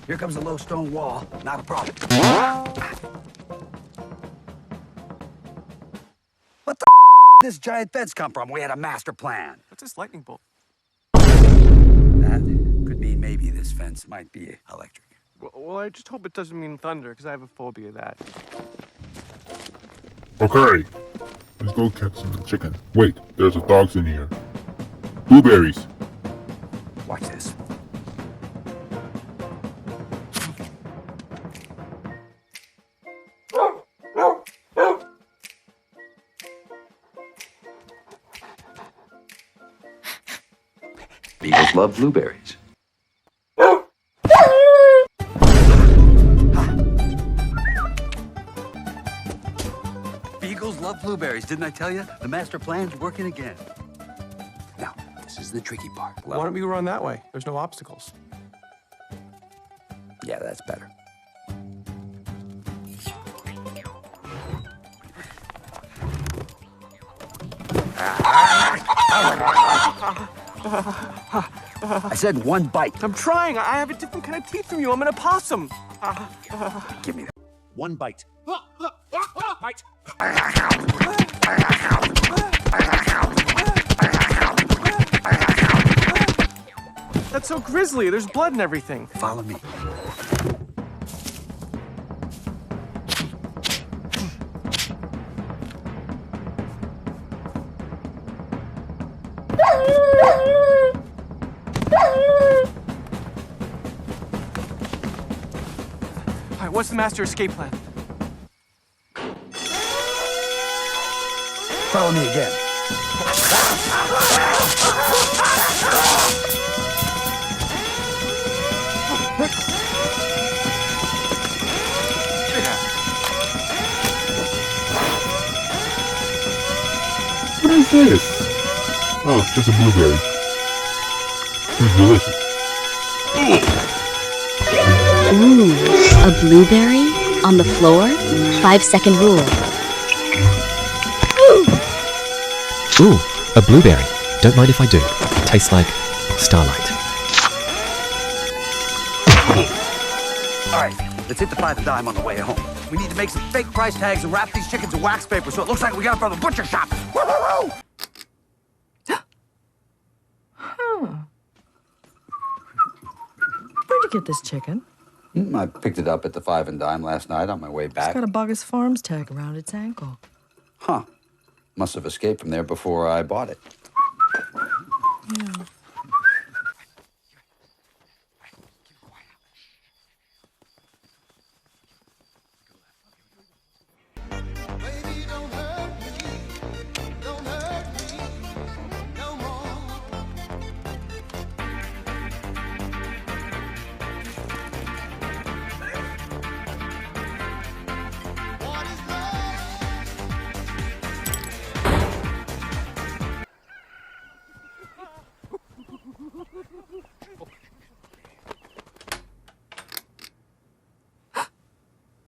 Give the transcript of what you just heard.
Here comes a low stone wall. Not a problem. What the this giant fence come from? We had a master plan. What's this lightning bolt? That could mean maybe this fence might be electric. Well, I just hope it doesn't mean thunder, because I have a phobia of that. Okay, let's go catch some chicken. Wait, there's a dogs in here. Blueberries. Watch this. Beagles love blueberries. Beagles love blueberries. Didn't I tell you? The master plan's working again. Now, this is the tricky part. Why don't we run that way? There's no obstacles. Yeah, that's better. I said one bite. I'm trying. I have a different kind of teeth from you. I'm an opossum. Give me that. One bite. Bite. That's so grisly. There's blood and everything. Follow me. All right, what's the master escape plan? Follow me again. What is this? Oh, it's just a blueberry. It's delicious. Ooh, a blueberry on the floor? 5-second rule. Ooh, a blueberry. Don't mind if I do. Tastes like starlight. All right, let's hit the 5 and dime on the way home. We need to make some fake price tags and wrap these chickens in wax paper so it looks like we got them from the butcher shop. Woo, woo, woo! Where'd you get this chicken? I picked it up at the 5 and dime last night on my way back. It's got a Bogus Farms tag around its ankle. Huh. Must have escaped from there before I bought it. Yeah.